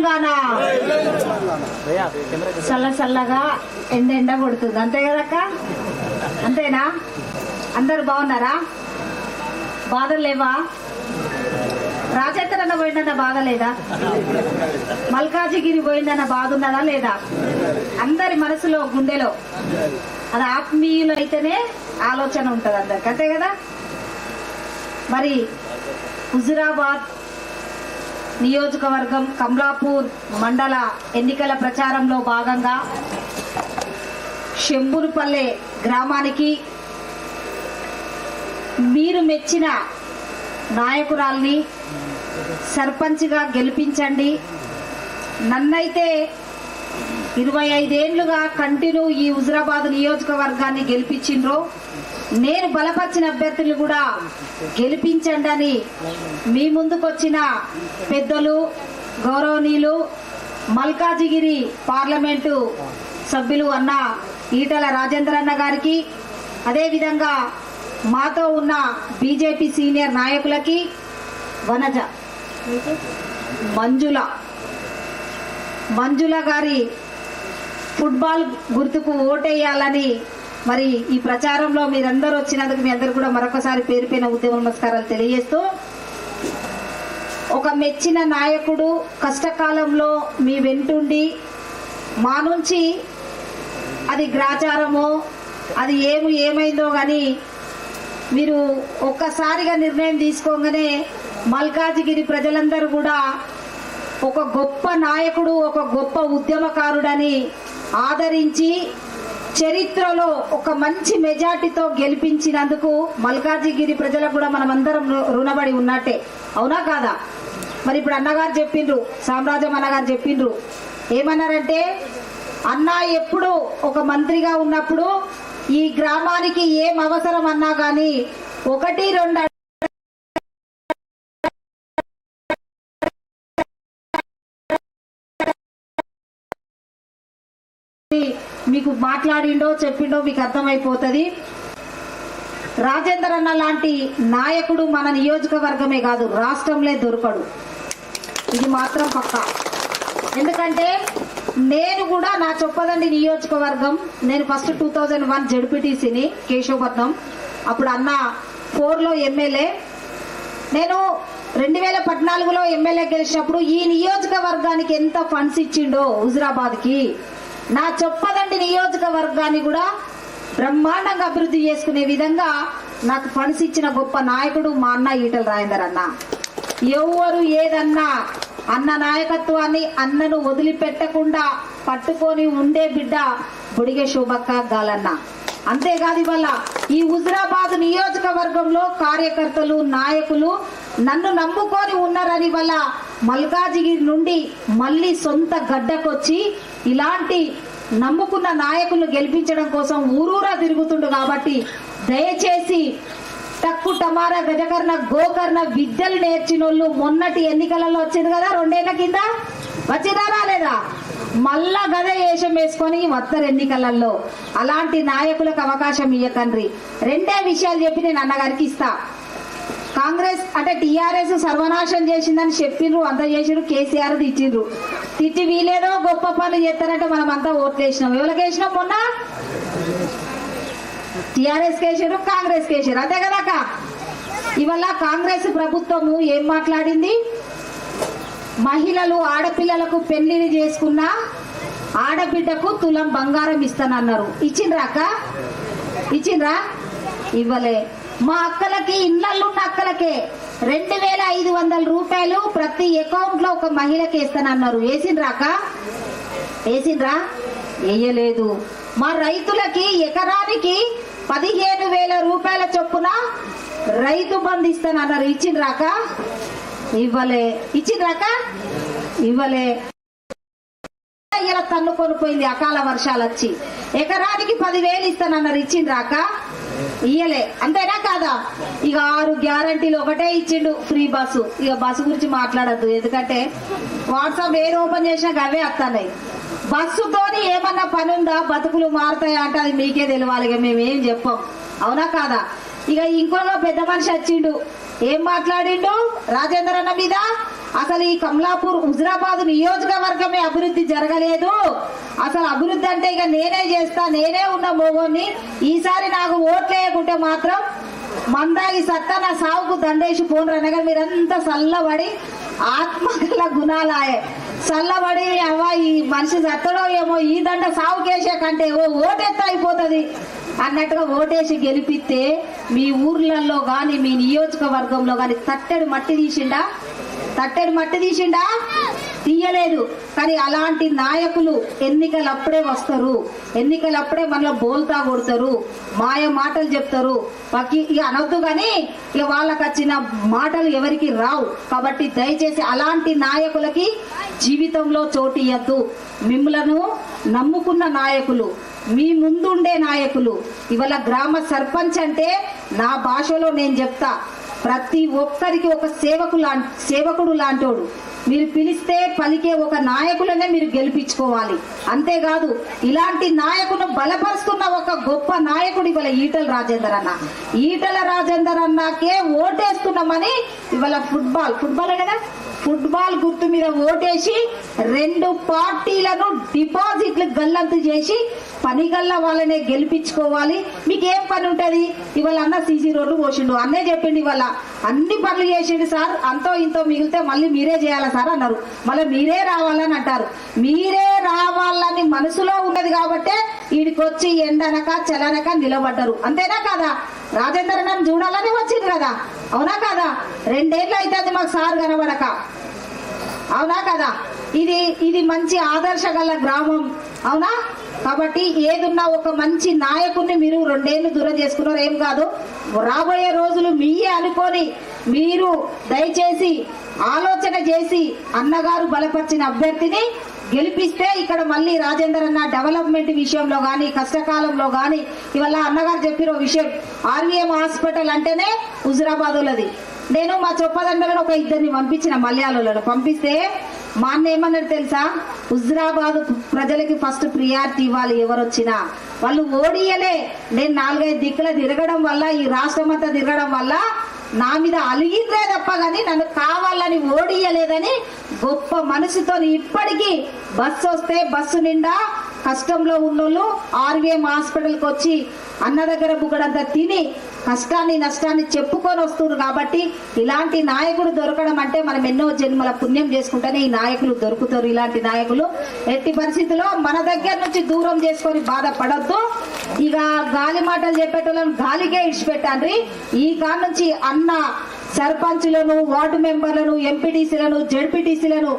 తెలంగాణ. చల్లగా ఎండ కొడుతుంది, అంతే కదక్క? అంతేనా? అందరు బాగున్నారా? బాధలు లేవా? రాజేంద్ర అన్న పోయిందన్న బాధ లేదా? మల్కాజిగిరి పోయిందన్న బాధ ఉన్నదా లేదా? అందరి మనసులో గుండెలో అది ఆత్మీయులు అయితేనే ఆలోచన ఉంటుంది అందరికి, అంతే కదా? మరి హుజురాబాద్ నియోజకవర్గం కమలాపూర్ మండల ఎన్నికల ప్రచారంలో భాగంగా శంభునిపల్లె గ్రామానికి మీరు మెచ్చిన నాయకురాల్ని సర్పంచ్గా గెలిపించండి. నన్నైతే 25 ఏళ్లుగా కంటిన్యూ ఈ హుజురాబాద్ నియోజకవర్గాన్ని గెలిపించిండ్రు. నేను బలపరిచిన అభ్యర్థులు కూడా గెలిపించండి అని మీ ముందుకొచ్చిన పెద్దలు గౌరవనీయులు మల్కాజిగిరి పార్లమెంటు సభ్యులు అన్న ఈటల రాజేందర్ అన్న గారికి, అదేవిధంగా మాతో ఉన్న బీజేపీ సీనియర్ నాయకులకి, వనజ మంజుల గారి ఫుట్బాల్ గుర్తుకు ఓటేయాలని మరి ఈ ప్రచారంలో మీరందరూ వచ్చినందుకు మీ అందరు కూడా మరొకసారి పేరు పైన ఉద్యమ నమస్కారాలు తెలియజేస్తూ, ఒక మెచ్చిన నాయకుడు కష్టకాలంలో మీ వెంటుండి మా నుంచి అది గ్రాచారమో అది ఏమైందో కానీ మీరు ఒక్కసారిగా నిర్ణయం తీసుకోగానే మల్కాజిగిరి ప్రజలందరూ కూడా ఒక గొప్ప నాయకుడు, ఒక గొప్ప ఉద్యమకారుడని ఆదరించి చరిత్రలో ఒక మంచి మెజార్టీతో గెలిపించినందుకు మల్కాజిగిరి ప్రజలకు కూడా మనమందరం రుణపడి ఉన్నట్టే, అవునా కాదా? మరి ఇప్పుడు అన్నగారు చెప్పిండ్రు, సామ్రాజ్యం అన్నగారు చెప్పిండ్రు, ఏమన్నారంటే అన్న ఎప్పుడు ఒక మంత్రిగా ఉన్నప్పుడు ఈ గ్రామానికి ఏం అవసరం అన్నా కానీ 1-2 మీకు మాట్లాడిండో చెప్పిండో మీకు అర్థమైపోతుంది. రాజేందర్ అన్న లాంటి నాయకుడు మన నియోజకవర్గమే కాదు రాష్ట్రంలో దొరకడు, ఇది మాత్రం పక్కా. ఎందుకంటే నేను కూడా నా చొప్పదండి నియోజకవర్గం, నేను ఫస్ట్ 2001 జడ్పీటీసీని కేశవపట్నం, అప్పుడు అన్న 4లో ఎమ్మెల్యే, నేను 2014లో ఎమ్మెల్యే గెలిచినప్పుడు ఈ నియోజకవర్గానికి ఎంత ఫండ్స్ ఇచ్చిండో హుజురాబాద్కి, నా చొప్పదండి నియోజకవర్గాన్ని కూడా బ్రహ్మాండంగా అభివృద్ధి చేసుకునే విధంగా నాకు ఫండ్స్ ఇచ్చిన గొప్ప నాయకుడు మా అన్న ఈటల రాజేందర్ అన్న. ఎవరు ఏదన్నా అన్న నాయకత్వాన్ని అన్నను వదిలిపెట్టకుండా పట్టుకొని ఉండే బిడ్డ బొడిగె శోభక్క గాలన్న. అంతేకాదు ఇవాళ ఈ హుజురాబాద్ నియోజకవర్గంలో కార్యకర్తలు నాయకులు నన్ను నమ్ముకొని ఉన్నారని వల్ల మల్కాజిగిరి నుండి మళ్ళీ సొంత గడ్డకొచ్చి ఇలాంటి నమ్ముకున్న నాయకులు గెలిపించడం కోసం ఊరూరా తిరుగుతుండు. కాబట్టి దయచేసి టక్కు టమారా గజకర్ణ గోకర్ణ విద్యలు నేర్చినోళ్ళు మొన్నటి ఎన్నికలలో వచ్చింది కదా, 2 ఏళ్ల కింద వచ్చిందా రాలేదా? మళ్ళా గదే వేషం వేసుకొని వస్తారు ఎన్నికలలో. అలాంటి నాయకులకు అవకాశం ఇయ్యకండ్రి. 2 విషయాలు చెప్పి నేను అన్నగారికి ఇస్తా. కాంగ్రెస్ అంటే టీఆర్ఎస్ సర్వనాశం చేసిందని చెప్పిండ్రు, అంత చేసిండ్రు, కేసీఆర్ తిట్టిండ్రు. తిట్టి వీలేదో గొప్ప పనులు చేస్తారంటే మనం అంతా ఓట్లు వేసినాం. ఎవరికి వేసినాం? మొన్న టీఆర్ఎస్ కేసారు, కాంగ్రెస్ కేసారు, అంతే కదాక? ఇవాళ కాంగ్రెస్ ప్రభుత్వము ఏం మాట్లాడింది? మహిళలు ఆడపిల్లలకు పెళ్లిని చేసుకున్న ఆడబిడ్డకు తులం బంగారం ఇస్తానన్నారు. ఇచ్చిండ్రాక? ఇచ్చిండ్రా? ఇవ్వలే. మా అక్కలకి, ఇళ్లలున్న అక్కలకే 2500 రూపాయలు ప్రతి అకౌంట్ లో ఒక మహిళకి వేస్తానన్నారు. వేసిండ్రాక? వేసిండ్రా? వేయలేదు. మా రైతులకి ఎకరానికి 15,000 రూపాయల చొప్పున రైతు బంధు ఇస్తానన్నారు. ఇచ్చిండ్రాక? ఇవ్వలే. ఇచ్చిండ్రాక? ఇవ్వలే. ఇలా తన్నుకొని పోయింది అకాల వర్షాలు వచ్చి. ఎకరానికి 10,000 ఇస్తానన్నారు. ఇచ్చిండ్రాక? ఇయ్యలే. అంతేనా కాదా? ఇక 6 గ్యారంటీలు ఒకటే ఇచ్చిండు, ఫ్రీ బస్సు. ఇక బస్సు గురించి మాట్లాడద్దు, ఎందుకంటే వాట్సాప్ ఏది ఓపెన్ చేసినా అవే వస్తున్నాయి. బస్సుతోని ఏమన్నా పని ఉందా? బతుకులు మారుతాయా అంటే అది మీకే తెలియాలి, ఇక మేమేం చెప్పాం, అవునా కాదా? ఇక ఇంకో పెద్ద మనిషి వచ్చిండు, ఏం మాట్లాడిండు రాజేందర్ అన్న మీద? అసలు ఈ కమలాపూర్ హుజరాబాద్ నియోజకవర్గమే అభివృద్ధి జరగలేదు. అసలు అభివృద్ధి అంటే ఇక నేనే చేస్తా, నేనే ఉన్న మోగోని, ఈసారి నాకు ఓట్లేయకుంటే మాత్రం మందాగి సత్తా నా సావుకు దండేసి పోను అనగా మీరంతా చల్లబడి ఆత్మగల గుణాలాయే చల్లబడి అవ్వ ఈ మనిషి సత్తడో ఏమో ఈ దండ సావుకేసే కంటే ఓటెత్త అయిపోతుంది అన్నట్టుగా ఓటేసి గెలిపిస్తే మీ ఊర్లలో గాని మీ నియోజకవర్గంలో గాని తట్టెడు మట్టి తీసిండా తీయలేదు. కానీ అలాంటి నాయకులు ఎన్నికలప్పుడే వస్తారు, ఎన్నికలప్పుడే మనలో బోల్తా కొడతారు, మాయ మాటలు చెప్తారు. ఇక అనొద్దు కానీ ఇక వాళ్ళకి వచ్చిన మాటలు ఎవరికి రావు. కాబట్టి దయచేసి అలాంటి నాయకులకి జీవితంలో చోటు ఇయ్యద్దు. మిమ్మలను నమ్ముకున్న నాయకులు, మీ ముందుండే నాయకులు, ఇవాళ గ్రామ సర్పంచ్ అంటే నా భాషలో నేను చెప్తా, ప్రతి ఒక్కరికి ఒక సేవకుడు లాంటోడు. మీరు పిలిస్తే పలికే ఒక నాయకులనే మీరు గెలిపించుకోవాలి. అంతేకాదు ఇలాంటి నాయకును బలపరుస్తున్న ఒక గొప్ప నాయకుడు ఇవాళ ఈటల రాజేందర్ అన్నకే ఓటేస్తున్నామని ఇవాళ ఫుట్బాల్ కదా, ఫుట్బాల్ గుర్తు మీద ఓటేసి 2 పార్టీలను డిపాజిట్లు గల్లంతు చేసి పనిగల్ల వాళ్ళనే గెలిపించుకోవాలి. మీకేం పని ఉంటది? ఇవాళ అన్న సీసీ రోడ్లు పోసిండు, అన్నే చెప్పిండు, ఇవాళ అన్ని పనులు చేసిండు సార్, అంతో ఇంతో మిగిలితే మళ్ళీ మీరే చేయాలా సార్ అన్నారు. మళ్ళీ మీరే రావాలని అంటారు. మీరే రావాలని మనసులో ఉన్నది కాబట్టే వీడికొచ్చి ఎండనక చలనక నిలబడ్డారు. అంతేనా కాదా? రాజేందర్ నన్ను చూడాలని వచ్చింది కదా, అవునా కాదా? 2 ఏళ్ళు అవుతుంది మాకు సార్ కనబడక, అవునా కదా? ఇది మంచి ఆదర్శ గల గ్రామం, అవునా? కాబట్టి ఏదున్నా ఒక మంచి నాయకుడిని మీరు 2 ఏళ్ళు దూరం చేసుకున్నారు, ఏం కాదు. రాబోయే రోజులు మీయే అనుకొని మీరు దయచేసి ఆలోచన చేసి అన్నగారు బలపరిచిన అభ్యర్థిని గెలిపిస్తే ఇక్కడ మళ్ళీ రాజేందర్ అన్న డెవలప్మెంట్ విషయంలో గాని కష్టకాలంలో గాని ఇవాళ అన్నగారు చెప్పిన విషయం, ఆర్వీఎం హాస్పిటల్ అంటేనే హుజరాబాదులది. నేను మా చొప్పదండలను ఒక 2 పంపించిన మలయాళంలో పంపిస్తే మా అన్న ఏమన్నాడు తెలుసా? హుజరాబాద్ ప్రజలకి ఫస్ట్ ప్రియారిటీ ఇవ్వాలి, ఎవరు వచ్చినా వాళ్ళు ఓడియలే. నేను 4-5 దిక్కుల తిరగడం వల్ల, ఈ రాష్ట్రం అంతా తిరగడం వల్ల నా మీద అలిగిందే తప్ప గాని నన్ను కావాలని ఓడియలేదని గొప్ప మనసుతో ఇప్పటికీ బస్సు వస్తే బస్సు నిండా కష్టంలో ఉన్నోళ్ళు ఆర్వీఎం హాస్పిటల్కి వచ్చి అన్న దగ్గర బుగ్గడంతా తిని కష్టాన్ని నష్టాన్ని చెప్పుకొని వస్తున్నారు. కాబట్టి ఇలాంటి నాయకుడు దొరకడం అంటే మనం ఎన్నో జన్మల పుణ్యం చేసుకుంటేనే ఈ నాయకులు దొరుకుతారు. ఇలాంటి నాయకులు ఎట్టి పరిస్థితుల్లో మన దగ్గర నుంచి దూరం చేసుకొని బాధపడద్దు. ఇక గాలి మాటలు చెప్పేటోళ్ళని గాలికే ఇడిచిపెట్టండి. ఈ కాడ నుంచి అన్న సర్పంచులను, వార్డు మెంబర్లను, ఎంపీటీసీలను, జడ్పీటీసీలను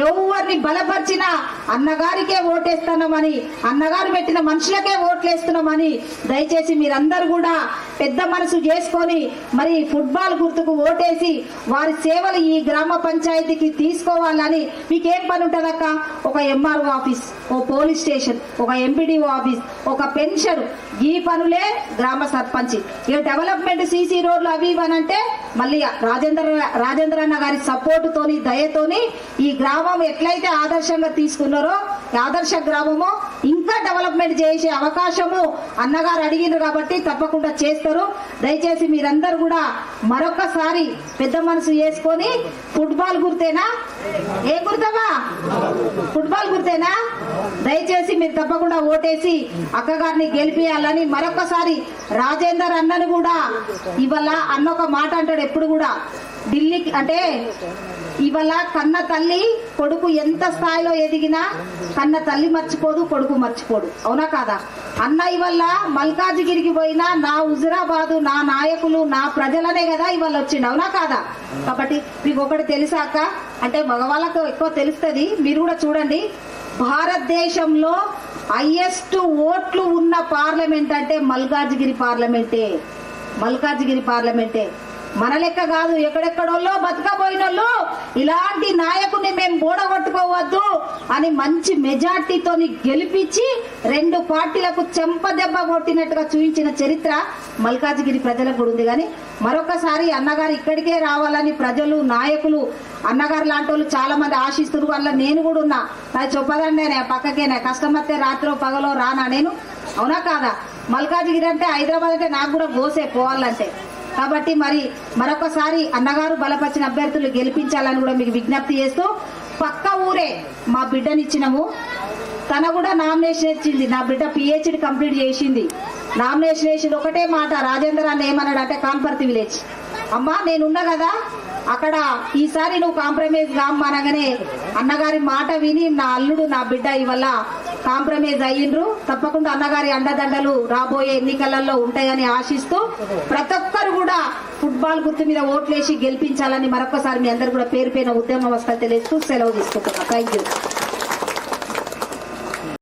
ఎవరిని బలపరిచినా అన్నగారికే ఓటేస్తున్నామని, అన్నగారు పెట్టిన మనుషులకే ఓట్లేస్తున్నామని దయచేసి మీరందరూ కూడా పెద్ద మనసు చేసుకొని మరి ఫుట్బాల్ గుర్తుకు ఓటేసి వారి సేవలు ఈ గ్రామ పంచాయతీకి తీసుకోవాలని. మీకేం పని ఉంటుందక్క? ఒక ఎంఆర్ఓ ఆఫీస్, ఓ పోలీస్ స్టేషన్, ఒక ఎంపీడీఓ ఆఫీస్, ఒక పెన్షన్, ఈ పనులే గ్రామ సర్పంచ్. ఇక డెవలప్మెంట్ సీసీ రోడ్లు అవి ఇవనంటే మళ్ళీ రాజేంద్ర అన్న గారి సపోర్ట్ తోని దయతోని ఈ గ్రామం ఎట్లయితే ఆదర్శంగా తీసుకున్నారో ఆదర్శ గ్రామము ఇంకా డెవలప్మెంట్ చేసే అవకాశము అన్నగారు అడిగినారు కాబట్టి తప్పకుండా చేస్తారు. దయచేసి మీరందరూ కూడా మరొకసారి పెద్ద మనసు చేసుకొని ఫుట్బాల్ గుర్తేనా? ఏం గుర్తవా? ఫుట్బాల్ గుర్తేనా? దయచేసి మీరు తప్పకుండా ఓటేసి అక్కగారిని గెలిపియాలని మరొకసారి రాజేందర్ అన్నను కూడా ఇవాళ అన్న ఒక మాట అంటాడు ఎప్పుడు కూడా, ఢిల్లీకి అంటే ఇవాళ కన్న తల్లి కొడుకు ఎంత స్థాయిలో ఎదిగినా కన్న తల్లి మర్చిపోదు, కొడుకు మర్చిపోడు, అవునా కాదా? అన్న ఇవాళ మల్కాజిగిరికి పోయినా నా హుజరాబాదు, నా నాయకులు, నా ప్రజలనే కదా ఇవాళ వచ్చిండు, అవునా కాదా? కాబట్టి మీకు ఒకటి తెలుసాక, అంటే మగవాళ్ళకు ఎక్కువ తెలుస్తుంది, మీరు కూడా చూడండి. భారతదేశంలో హైయెస్ట్ ఓట్లు ఉన్న పార్లమెంట్ అంటే మల్కాజిగిరి పార్లమెంటే. మన లెక్క కాదు, ఎక్కడెక్కడోళ్ళో బతకపోయినోళ్ళు ఇలాంటి నాయకుని మేము బోడగొట్టుకోవద్దు అని మంచి మెజార్టీతో గెలిపించి 2 పార్టీలకు చెంప దెబ్బ కొట్టినట్టుగా చూపించిన చరిత్ర మల్కాజిగిరి ప్రజలకు కూడా ఉంది. కానీ మరొకసారి అన్నగారు ఇక్కడికే రావాలని ప్రజలు, నాయకులు, అన్నగారు లాంటి వాళ్ళు చాలా మంది ఆశిస్తున్నారు. వల్ల నేను కూడా ఉన్నా. నాకు చెప్పదండి పక్కకేనా, కష్టం వస్తే రాత్రో పగలో రానా నేను, అవునా కాదా? మల్కాజిగిరి అంటే హైదరాబాద్ అంటే నాకు కూడా గోసే పోవాలంటే. కాబట్టి మరి మరొకసారి అన్నగారు బలపరిచిన అభ్యర్థులు గెలిపించాలని కూడా మీకు విజ్ఞప్తి చేస్తూ, పక్క ఊరే మా బిడ్డనిచ్చినాము, తన కూడా నామినేషన్ ఇచ్చింది. నా బిడ్డ పిహెచ్డి కంప్లీట్ చేసింది. నామినేషన్ వేసింది. ఒకటే మాట, రాజేందర్ అన్న ఏమన్నాడు అంటే, కాన్పర్తి విలేజ్ అమ్మా నేనున్నా కదా అక్కడ, ఈసారి నువ్వు కాంప్రమైజ్ కామ్మనగానే అన్నగారి మాట విని నా అల్లుడు నా బిడ్డ ఇవల్ల కాంప్రమైజ్ అయ్యిండ్రు. తప్పకుండా అన్నగారి అండదండలు రాబోయే ఎన్నికలలో ఉంటాయని ఆశిస్తూ, ప్రతి ఒక్కరు కూడా ఫుట్బాల్ గుర్తు మీద ఓట్లేసి గెలిపించాలని మరొకసారి మీ అందరు కూడా పేరు పైన ఉద్యమ వ్యవస్థలు తెలియజేస్తూ సెలవు తీసుకుంటున్నా. Thank you.